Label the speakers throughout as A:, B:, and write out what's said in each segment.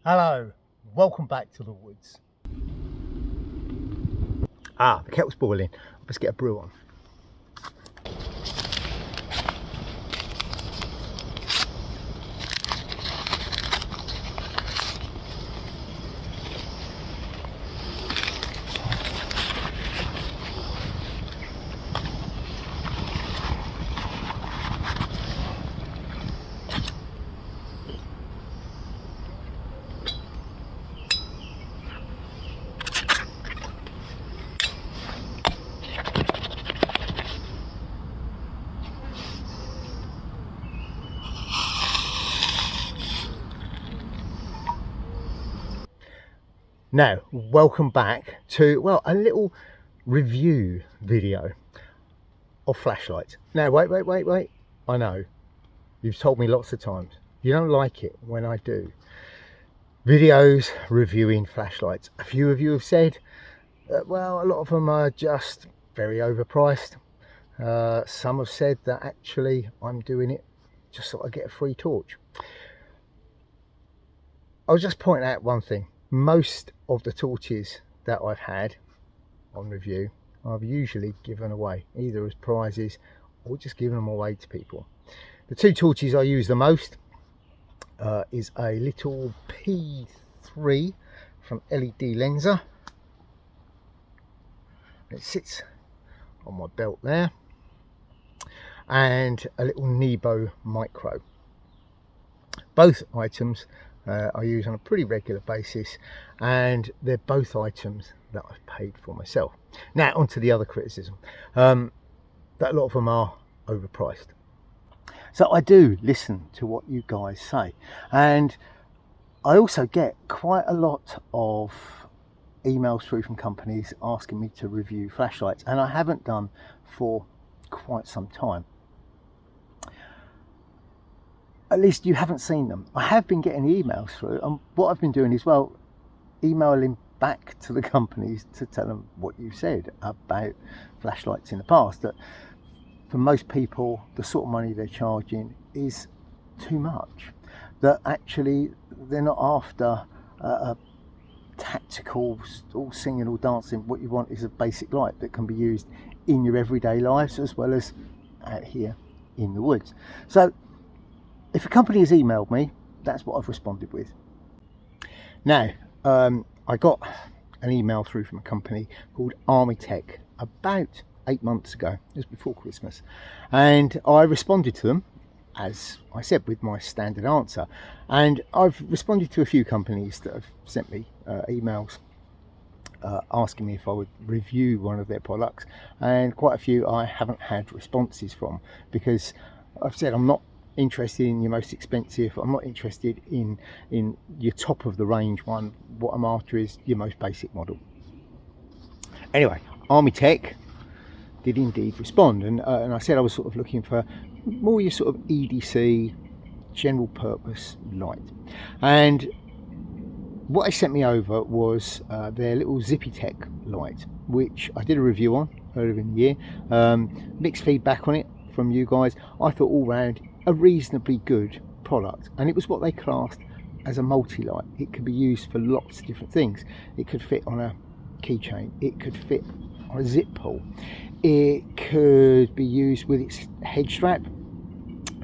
A: Hello, welcome back to the woods. The kettle's boiling. Let's get a brew on. Now, welcome back to, well, a little review video of flashlights. Now, wait. I know, you've told me lots of times, you don't like it when I do videos reviewing flashlights. A few of you have said that, well, a lot of them are just very overpriced. Some have said that actually I'm doing it just so I get a free torch. I'll just point out one thing. Most of the torches that I've had on review I've usually given away, either as prizes or just given them away to people. The two torches I use the most is a little P3 from LED Lenser. It sits on my belt there, and a little Nebo Micro. Both items I use on a pretty regular basis, and they're both items that I've paid for myself. Now, onto the other criticism, that a lot of them are overpriced. So I do listen to what you guys say, and I also get quite a lot of emails through from companies asking me to review flashlights, and I haven't done for quite some time. At least you haven't seen them. I have been getting emails through, and what I've been doing is, well, emailing back to the companies to tell them what you said about flashlights in the past, that for most people the sort of money they're charging is too much, that actually they're not after a tactical, all singing, all dancing. What you want is a basic light that can be used in your everyday lives as well as out here in the woods. So if a company has emailed me, that's what I've responded with. Now, I got an email through from a company called Armytek about 8 months ago. It was before Christmas, and I responded to them, as I said, with my standard answer. And I've responded to a few companies that have sent me emails asking me if I would review one of their products, and quite a few I haven't had responses from, because I've said I'm not interested in your most expensive, I'm not interested in your top of the range one. What I'm after is your most basic model. Anyway, Armytek did indeed respond, and I said I was sort of looking for more your sort of EDC general purpose light, and what they sent me over was their little Zippytech light, which I did a review on earlier in the year. Mixed feedback on it from you guys. I thought all round a reasonably good product, and it was what they classed as a multi-light. It could be used for lots of different things. It could fit on a keychain, it could fit on a zip pull, it could be used with its head strap,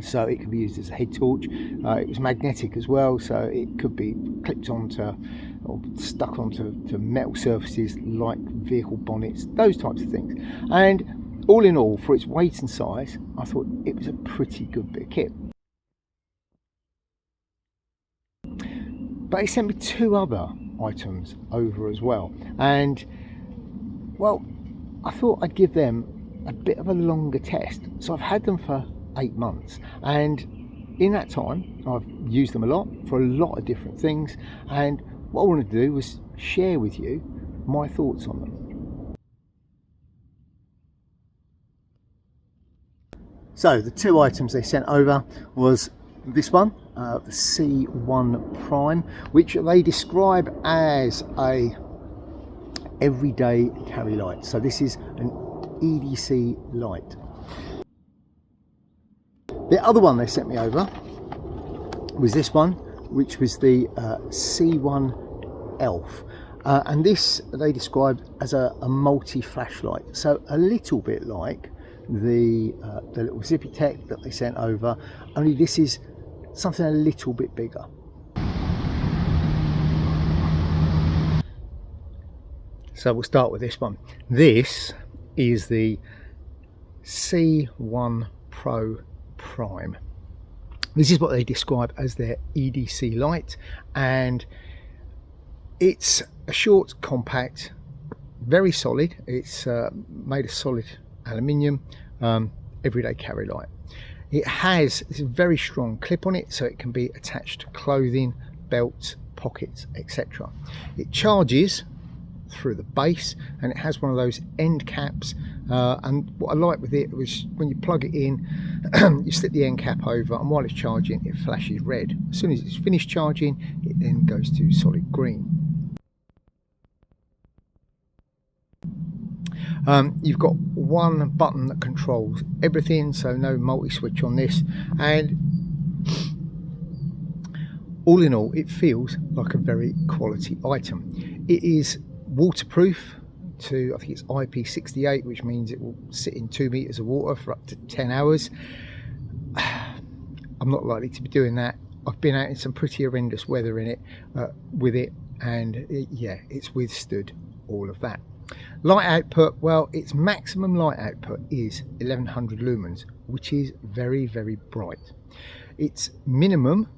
A: so it could be used as a head torch. It was magnetic as well, so it could be clipped onto or stuck onto metal surfaces like vehicle bonnets, those types of things. And all in all, for its weight and size, I thought it was a pretty good bit of kit. But he sent me two other items over as well, and well, I thought I'd give them a bit of a longer test. So I've had them for 8 months, and in that time I've used them a lot for a lot of different things, and what I wanted to do was share with you my thoughts on them. So the two items they sent over was this one, the C1 Prime, which they describe as a everyday carry light. So this is an EDC light. The other one they sent me over was this one, which was the C1 Elf. And this they described as a multi-flashlight. So a little bit like the little Armytek that they sent over, only this is something a little bit bigger. So we'll start with this one. This is the C1 Pro Prime. This is what they describe as their EDC light, and it's a short, compact, very solid. It's made of solid aluminium, everyday carry light. It has this very strong clip on it, so it can be attached to clothing, belts, pockets, etc. It charges through the base, and it has one of those end caps, and what I like with it was when you plug it in, you slip the end cap over, and while it's charging it flashes red. As soon as it's finished charging, it then goes to solid green. You've got one button that controls everything, so no multi-switch on this, and all in all it feels like a very quality item. It is waterproof to, I think it's IP68, which means it will sit in 2 meters of water for up to 10 hours. I'm not likely to be doing that. I've been out in some pretty horrendous weather in it with it, and yeah, it's withstood all of that. Light output, well, its maximum light output is 1100 lumens, which is very, very bright. Its minimum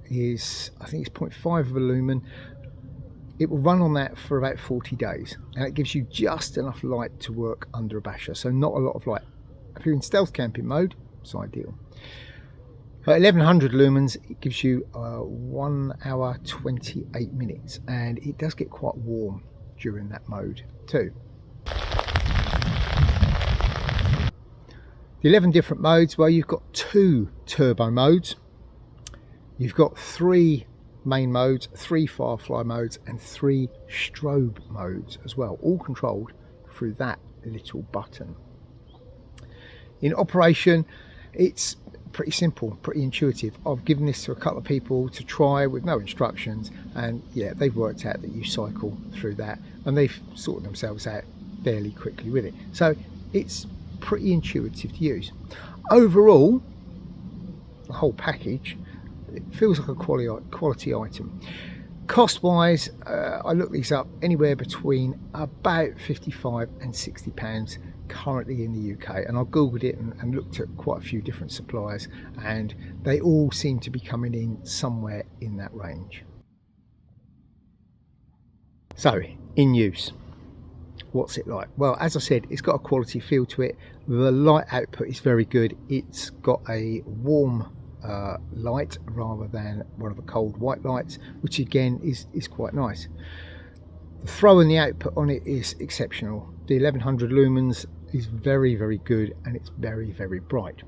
A: is, I think it's 0.5 of a lumen. It will run on that for about 40 days, and it gives you just enough light to work under a basher, so not a lot of light. If you're in stealth camping mode, it's ideal. At 1100 lumens, it gives you 1 hour 28 minutes, and it does get quite warm during that mode too. The 11 different modes, well, you've got 2 turbo modes, you've got 3 main modes, 3 firefly modes, and 3 strobe modes as well, all controlled through that little button. In operation, it's pretty simple, pretty intuitive. I've given this to a couple of people to try with no instructions, and yeah, they've worked out that you cycle through that, and they've sorted themselves out fairly quickly with it. So it's pretty intuitive to use. Overall, the whole package, it feels like a quality item. Cost wise, I looked these up, anywhere between about £55 and £60 currently in the UK, and I googled it and looked at quite a few different suppliers, and they all seem to be coming in somewhere in that range. So in use, what's it like? Well, as I said, it's got a quality feel to it. The light output is very good. It's got a warm light rather than one of the cold white lights, which again is quite nice. The throw and the output on it is exceptional. The 1100 lumens is very, very good, and it's very, very bright.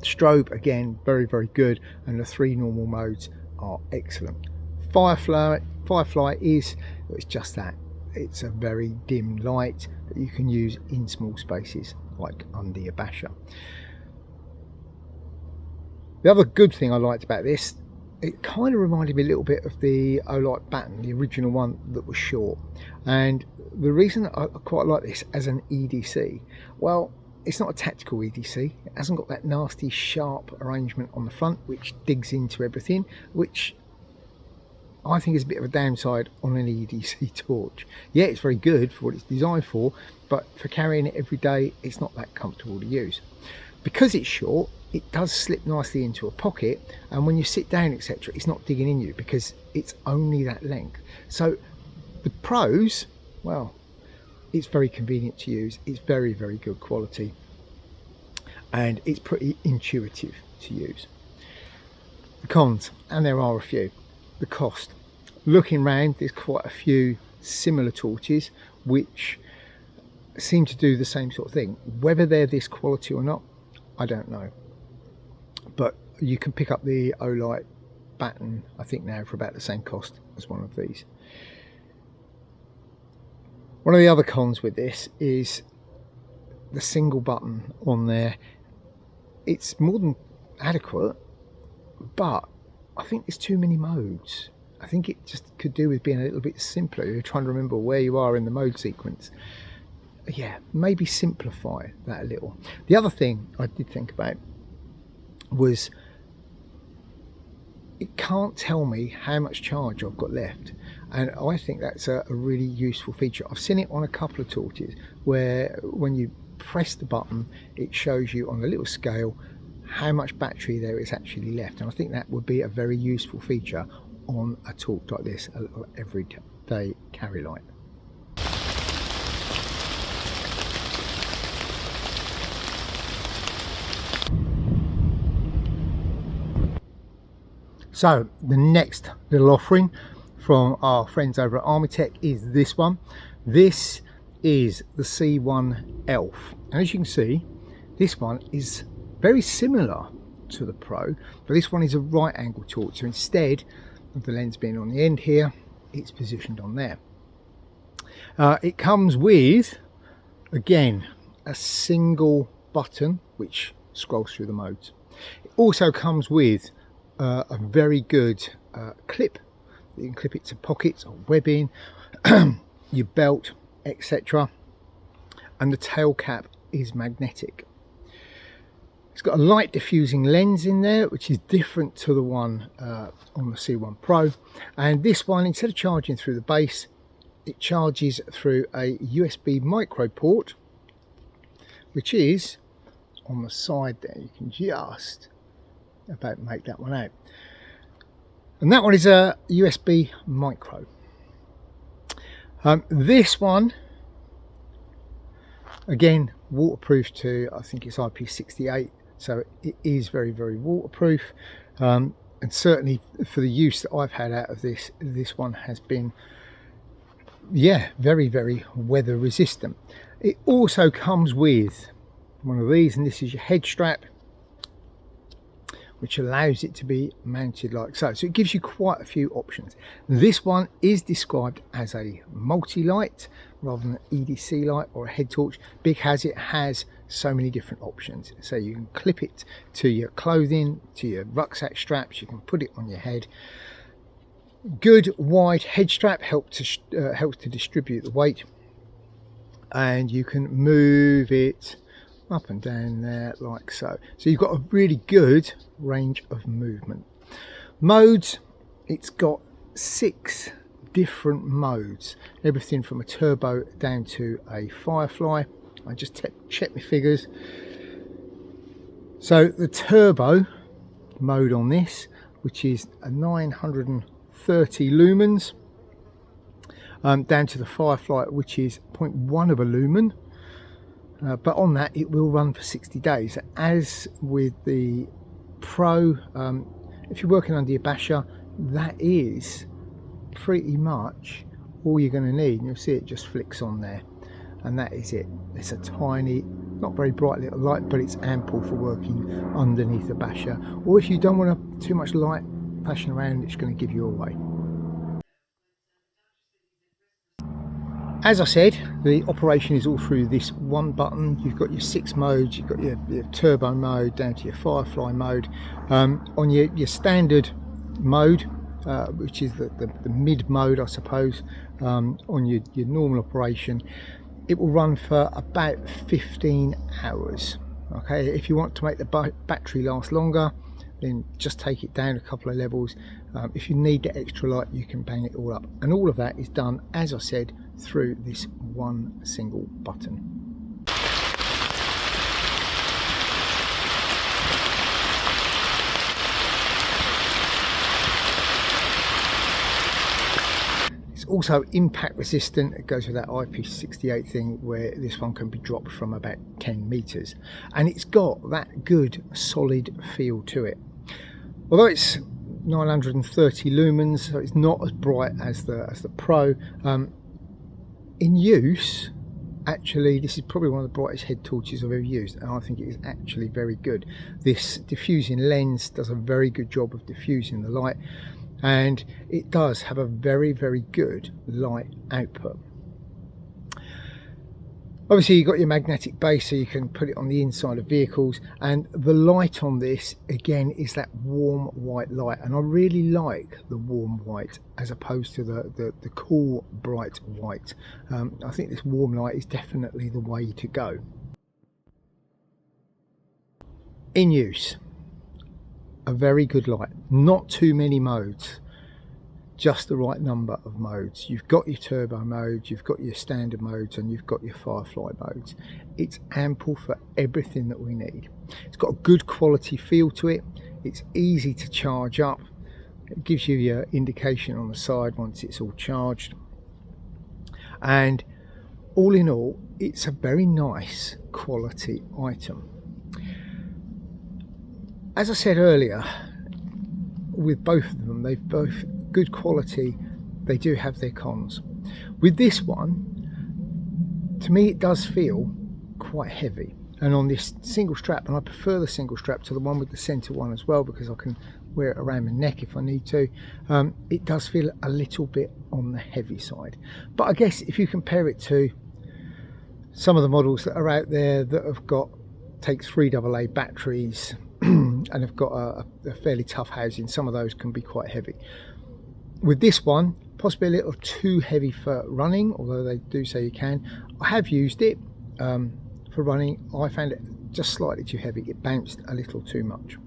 A: Strobe, again, very, very good, and the 3 normal modes are excellent. Firefly is, it's just that. It's a very dim light that you can use in small spaces, like under your basher. The other good thing I liked about this, it kind of reminded me a little bit of the Olight Baton, the original one that was short. And the reason I quite like this as an EDC, well, it's not a tactical EDC. It hasn't got that nasty sharp arrangement on the front which digs into everything, which I think is a bit of a downside on an EDC torch. Yeah, it's very good for what it's designed for, but for carrying it every day, it's not that comfortable to use. Because it's short, it does slip nicely into a pocket, and when you sit down, etc., it's not digging in you because it's only that length. So the pros, well, it's very convenient to use, it's very, very good quality, and it's pretty intuitive to use. The cons, and there are a few. The cost. Looking round, there's quite a few similar torches which seem to do the same sort of thing. Whether they're this quality or not, I don't know. But you can pick up the Olight baton, I think now, for about the same cost as one of these. One of the other cons with this is the single button on there. It's more than adequate, but I think there's too many modes. I think it just could do with being a little bit simpler. You're trying to remember where you are in the mode sequence. Yeah, maybe simplify that a little. The other thing I did think about was it can't tell me how much charge I've got left, and I think that's a really useful feature. I've seen it on a couple of torches where when you press the button it shows you on a little scale how much battery there is actually left, and I think that would be a very useful feature on a torch like this, a little everyday carry light. So the next little offering from our friends over at Armytek is this one. This is the C1 Elf, and as you can see, this one is very similar to the Pro, but this one is a right angle torch, so instead of the lens being on the end here, it's positioned on there. It comes with, again, a single button which scrolls through the modes. It also comes with a very good clip. You can clip it to pockets or webbing, your belt, etc. And the tail cap is magnetic. It's got a light diffusing lens in there, which is different to the one on the C1 Pro. And this one, instead of charging through the base, it charges through a USB micro port, which is on the side there. You can just about make that one out. And that one is a USB micro. This one, again, waterproof to, I think it's IP68, so it is very, very waterproof. And certainly for the use that I've had out of this one has been, yeah, very, very weather resistant. It also comes with one of these, and this is your head strap, which allows it to be mounted like so. So it gives you quite a few options. This one is described as a multi-light rather than an EDC light or a head torch, because it has so many different options. So you can clip it to your clothing, to your rucksack straps, you can put it on your head. Good wide head strap helps to distribute the weight, and you can move it up and down there like so. So you've got a really good range of movement. Modes, it's got 6 different modes, everything from a turbo down to a firefly. I just check my figures. So the turbo mode on this, which is a 930 lumens, down to the firefly, which is 0.1 of a lumen. But on that it will run for 60 days. As with the Pro, if you're working under your basher, that is pretty much all you're going to need, and you'll see it just flicks on there, and that is it. It's a tiny, not very bright little light, but it's ample for working underneath the basher, or if you don't want too much light flashing around, it's going to give you away. As I said, the operation is all through this one button. You've got your 6 modes, you've got your turbo mode down to your firefly mode. On your standard mode, which is the mid mode, I suppose, on your normal operation, it will run for about 15 hours. Okay, if you want to make the battery last longer, then just take it down a couple of levels. If you need the extra light, you can bang it all up, and all of that is done, as I said, through this one single button. It's also impact resistant. It goes with that IP68 thing, where this one can be dropped from about 10 meters, and it's got that good solid feel to it. Although it's 930 lumens, so it's not as bright as the Pro. In use, actually, this is probably one of the brightest head torches I've ever used, and I think it is actually very good. This diffusing lens does a very good job of diffusing the light, and it does have a very, very good light output. Obviously you've got your magnetic base, so you can put it on the inside of vehicles, and the light on this again is that warm white light, and I really like the warm white as opposed to the cool bright white. I think this warm light is definitely the way to go. In use, a very good light, not too many modes, just the right number of modes. You've got your turbo modes, you've got your standard modes, and you've got your firefly modes. It's ample for everything that we need. It's got a good quality feel to it. It's easy to charge up. It gives you your indication on the side once it's all charged. And all in all, it's a very nice quality item. As I said earlier, with both of them, they've both good quality. They do have their cons. With this one, to me it does feel quite heavy, and on this single strap, and I prefer the single strap to the one with the center one as well, because I can wear it around my neck if I need to. It does feel a little bit on the heavy side, but I guess if you compare it to some of the models that are out there that have got take 3 AA batteries and have got a fairly tough housing, some of those can be quite heavy. With this one, possibly a little too heavy for running, although they do say you can. I have used it for running. I found it just slightly too heavy. It bounced a little too much.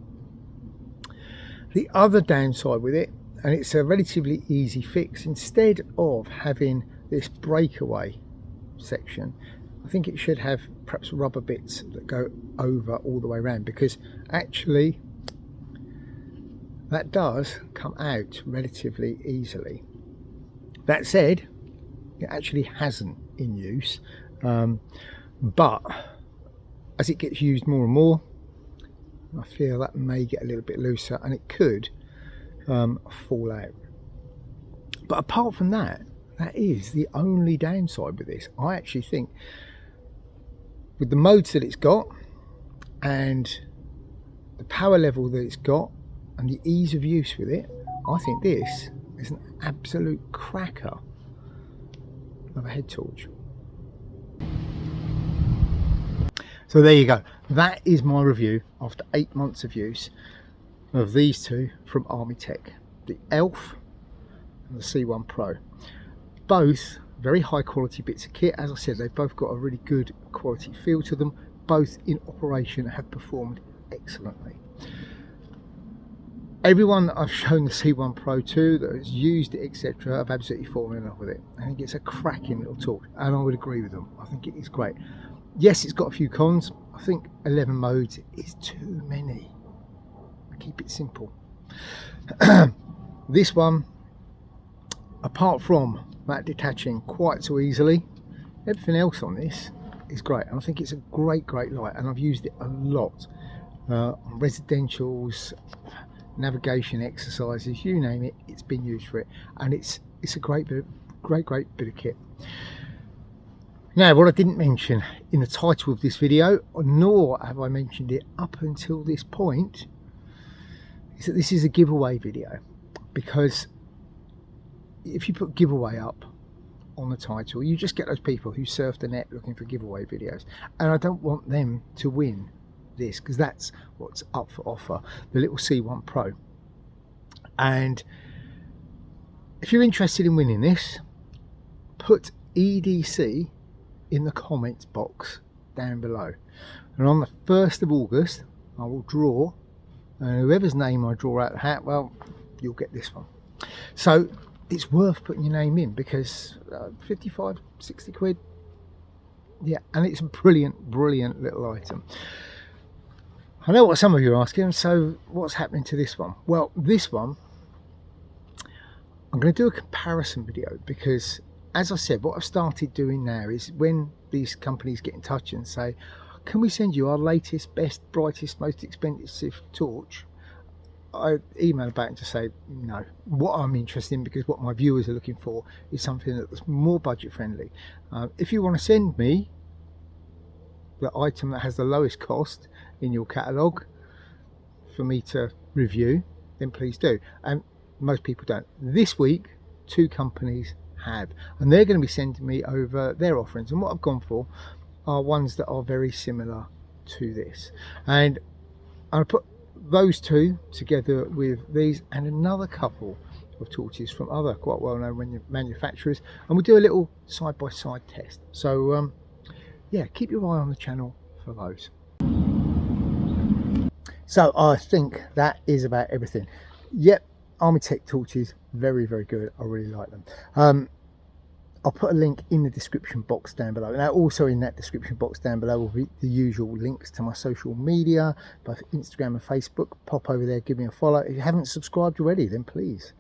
A: The other downside with it, and it's a relatively easy fix, instead of having this breakaway section, I think it should have perhaps rubber bits that go over all the way around, because actually that does come out relatively easily. That said, it actually hasn't in use, but as it gets used more and more, I feel that may get a little bit looser, and it could fall out. But apart from that, that is the only downside with this. I actually think with the modes that it's got and the power level that it's got and the ease of use with it, I think this is an absolute cracker of a head torch. So there you go. That is my review after 8 months of use of these two from Armytek, the Elf and the C1 Pro. Both very high quality bits of kit. As I said, they've both got a really good quality feel to them. Both in operation have performed excellently. Everyone that I've shown the C1 Pro to that has used it, etc., have absolutely fallen in love with it. I think it's a cracking little torch, and I would agree with them. I think it is great. Yes, it's got a few cons. I think 11 modes is too many. Keep it simple. This one, apart from that detaching quite so easily, everything else on this is great, and I think it's a great light, and I've used it a lot on residentials, navigation exercises, you name it, it's been used for it, and it's a great bit of kit. Now, what I didn't mention in the title of this video, nor have I mentioned it up until this point, is that this is a giveaway video, because if you put giveaway up on the title, you just get those people who surf the net looking for giveaway videos, and I don't want them to win this, because that's what's up for offer, the little C1 Pro. And if you're interested in winning this, put EDC in the comments box down below, and on the 1st of August I will draw, and whoever's name I draw out the hat, well, you'll get this one. So it's worth putting your name in, because 55, 60 quid, yeah, and it's a brilliant little item. I know what some of you are asking, so what's happening to this one? Well, this one I'm going to do a comparison video, because as I said, what I've started doing now is when these companies get in touch and say, can we send you our latest, best, brightest, most expensive torch, I email back to say no. What I'm interested in, because what my viewers are looking for, is something that's more budget friendly. If you want to send me the item that has the lowest cost in your catalogue for me to review, then please do. And most people don't. This week 2 companies have, and they're going to be sending me over their offerings, and what I've gone for are ones that are very similar to this, and I'll put those 2 together with these and another couple of torches from other quite well-known manufacturers, and we'll do a little side-by-side test. So yeah, keep your eye on the channel for those. So I think that is about everything. Yep, Armytek torches, very, very good. I really like them. I'll put a link in the description box down below. Now, also in that description box down below will be the usual links to my social media, both Instagram and Facebook. Pop over there, give me a follow. If you haven't subscribed already, then please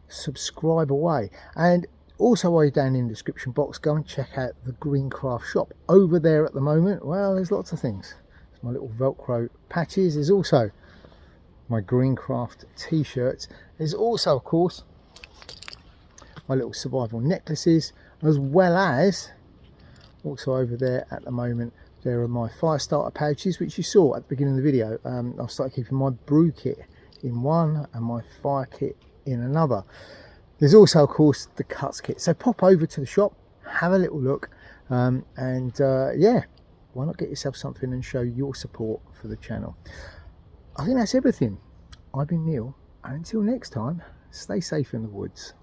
A: subscribe away. And also, while you're down in the description box, go and check out the Greencraft Shop. Over there at the moment, well, there's lots of things. There's my little Velcro patches. There's also my Greencraft t-shirts. There's also, of course, my little survival necklaces, as well as also over there at the moment there are my fire starter pouches, which you saw at the beginning of the video. I've started keeping my brew kit in one and my fire kit in another. There's also, of course, the cuts kit. So pop over to the shop, have a little look, and yeah, why not get yourself something and show your support for the channel. I think that's everything. I've been Neil, and until next time, stay safe in the woods.